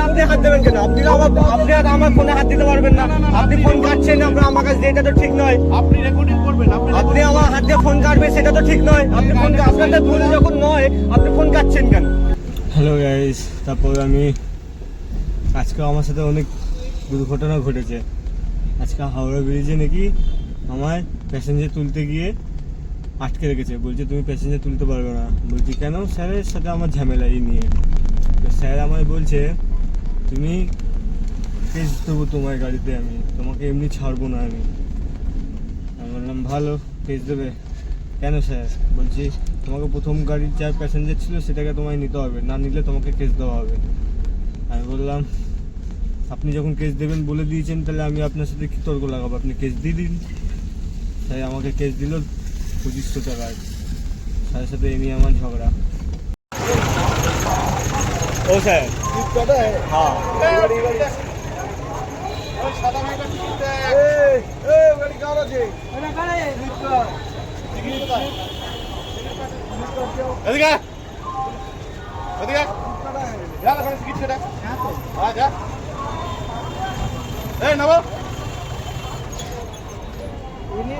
আপনি হাত দেবেন কেন? আপনি আর আমার ফোনে হাত দিতে পারবেন না। আপনি ফোন কাটছেন আমার কাছে, এটা তো ঠিক নয়। আপনি রেকর্ডিং করবেন, আপনি আমার হাত দিয়ে ফোন কাটবে, সেটা তো ঠিক নয়। আপনি ফোন, আপনাদের ভুল যখন নয়, আপনি ফোন কাটছেন কেন? হ্যালো গাইস, তারপর আজকে আমার সাথে অনেক দুর্ঘটনা ঘটেছে। আজকে হাওড়া ব্রিজে নাকি আমার প্যাসেঞ্জার তুলতে গিয়ে আটকে রেখেছে। বলছে তুমি প্যাসেঞ্জার তুলতে পারবে না। বলছি কেন? স্যারের সাথে আমার ঝামেলা এই নিয়ে। তো স্যার আমায় বলছে তুমি কেস দেবো তোমার গাড়িতে, আমি তোমাকে এমনি ছাড়বো না। আমি বললাম ভালো, কেস দেবে কেন স্যার? বলছি তোমাকে প্রথম গাড়ির যা প্যাসেঞ্জার ছিল সেটাকে তোমায় নিতে হবে, না নিলে তোমাকে কেস দেওয়া হবে। আমি বললাম আপনি যখন কেস দেবেন বলে দিয়েছেন, তাহলে আমি আপনার সাথে কি তর্ক লাগাবো? আপনি কেস দিয়ে দিন। তাই আমাকে কেস দিল 2500 টাকায়। স্যারের সাথে এ নিয়ে আমার ঝগড়া। ও স্যার, হ্যাঁ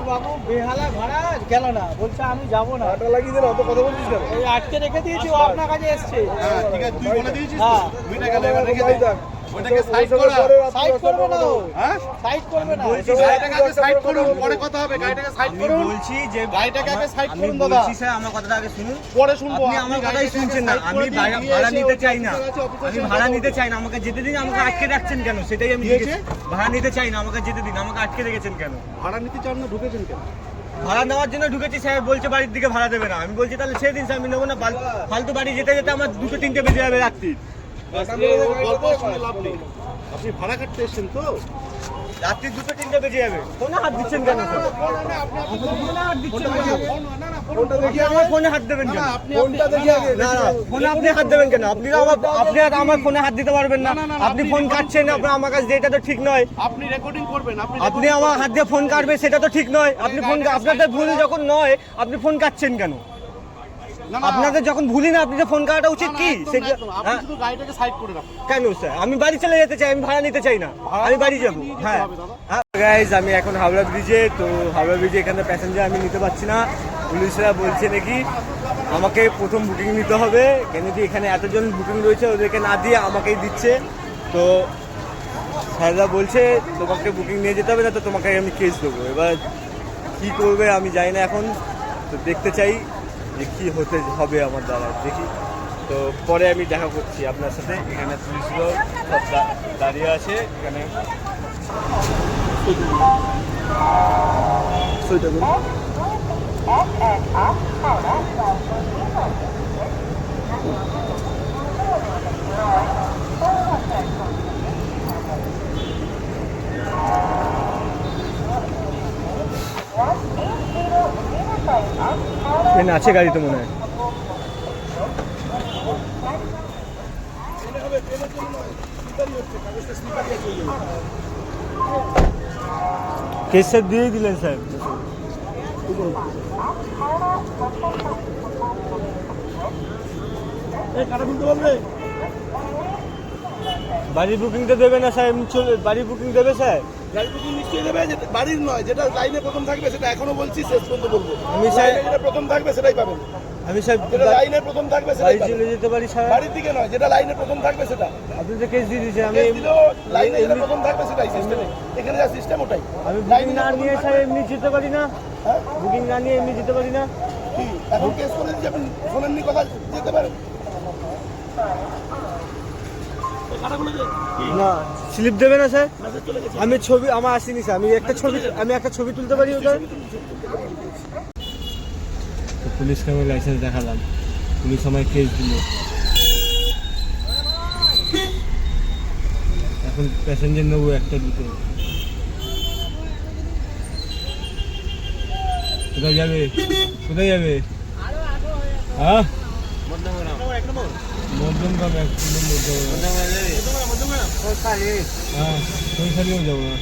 বাবু বেহালা ভাড়া গেল না, বলছে আমি যাবো না। লাগিয়ে দিলে অত কথা বলছিস কেন? এই আটকে রেখে দিয়েছি, ও আপনার কাছে এসছে। ঠিক আছে, তুই বলে দিয়েছিস তো? হ্যাঁ। দুইটা গেলে এবার রেখে দে। ওটাকে সাইড করা। সাইড করবে না ও, হ্যাঁ? সাইড করবে না। বলছি গাড়িটাকে আগে সাইড করুন, পরে কথা হবে। গাড়িটাকে সাইড করুন। বলছি যে গাড়িটাকে আগে সাইড আমি করুন দাদা। বলছি স্যার, আমার কথাটা আগে শুনুন। পরে শুনবো। আপনি আমার কথাই শুনছেন না। আমি ভাড়া নিতে চাই না, আমি ভাড়া নিতে চাই না। আমাকে যেতে দিন। আমাকে আটকে রাখছেন কেন? সেটাই আমি ভাড়া নিতে চাই না, আমাকে যেতে দিন। আমাকে আটকে রেখেছেন কেন? ভাড়া নিতে চান না, ঢুকেছেন কেন? ভাড়া নেওয়ার জন্য ঢুকেছি স্যার। বলছে বাড়ির দিকে ভাড়া দেবে না। আমি বলছি তাহলে সেদিন স্যার আমি নেবো না। ফালতু বাড়ি যেতে যেতে আমার 2-3টে বেজে যাবে রাত্রি। গল্প শুনে লাভ নেই। আপনি ভাড়া কাটতে এসেছেন তো? রাত্রি 2-3টে বেজে যাবে। ফোনে হাত দিচ্ছেন কেন স্যার? ফোনে হাত দিচ্ছেন কেন? আমার ফোনে হাত দেবেন কেন? না না, ফোনে আপনি হাত দেবেন কেন? আপনি আর আমার ফোনে হাত দিতে পারবেন না। আপনি ফোন কাটছেন আমার কাছে, এটা তো ঠিক নয়। আপনি রেকর্ডিং করবেন, আপনি আমার হাত দিয়ে ফোন কাটবে, সেটা তো ঠিক নয়। আপনি ফোন, আপনাদের ভুল যখন নয়, আপনি ফোন কাটছেন কেন? আপনাদের যখন ভুলই না, আপনি যে ফোন কাটাটা উচিত কি? আপনি শুধু গাড়িটাকে সাইড করে রাখুন। কেন স্যার? আমি বাড়ি চলে যেতে চাই, আমি ভাড়া নিতে চাই না, আমি বাড়ি যাবো। হ্যাঁ গাইজ, আমি এখন হাওড়া ব্রিজে। তো হাওড়া ব্রিজে এখানে প্যাসেঞ্জার আমি নিতে পারছি না। পুলিশরা বলছে নাকি আমাকে প্রথম বুকিং নিতে হবে, কেন কি এখানে এতজন বুকিং রয়েছে, ওদেরকে না দিয়ে আমাকেই দিচ্ছে। তো স্যাররা বলছে তোমাকে বুকিং নিয়ে যেতে হবে, না তো তোমাকে আমি কেস দেবো। এবার কী করবে আমি জানি না এখন। তো দেখতে চাই যে কী হতে হবে আমার দ্বারা, দেখি। তো পরে আমি দেখা করছি আপনার সাথে। এখানে পুলিশগুলো সব দাঁড়িয়ে আছে এখানে। আছে গাড়িতে মনে হয়। কেস স্যার দিয়েই দিলেন স্যার। বাড়ির বুকিং তো দেবে না স্যার? এমনি চলে বাড়ির বুকিং দেবে স্যার? গাড়ি বুকিং নিশ্চয়ই দেবে। বাড়ির নয়, যেটা লাইনে প্রথম থাকবে সেটা এখনো বলছি, শেষ পর্যন্ত বলবো। আমি স্যার, যেটা প্রথম থাকবে সেটাই পাবেন। আমি স্যার যেটা লাইনে প্রথম থাকবে সেটাই বাড়ি পাবেন। চলে যেতে পারি স্যার? বাড়ির দিকে নয়, যেটা লাইনে প্রথম থাকবে সেটা। আপনি তো কেস দিয়ে দিয়েছেন। আমি লাইনে যেটা প্রথম থাকবে সেটাই সিস্টেমে। এখানে যা সিস্টেম ওটাই। আমি বুকিং না নিয়ে স্যার এমনি যেতে পারি না? হ্যাঁ, বুকিং না নিয়ে এমনি যেতে পারি না? কি এখন কেস করে দিচ্ছি, আপনি শোনেননি কথা, যেতে পারেন না। স্লিপ দেবে না স্যার? আমি ছবি আমার আসেনি স্যার। আমি একটা ছবি তুলতে পারি ওটা? পুলিশকে আমি লাইসেন্স দেখালাম, পুলিশ আমায় কেস দিল। এখন প্যাসেঞ্জার নেবো একটা দুটো। কোথায় যাবে? কোথায় যাবে? হ্যাঁ, মধ্যমগ্রাম। 1 নম্বর হ্যাঁ, কৈশালিও যাবো না।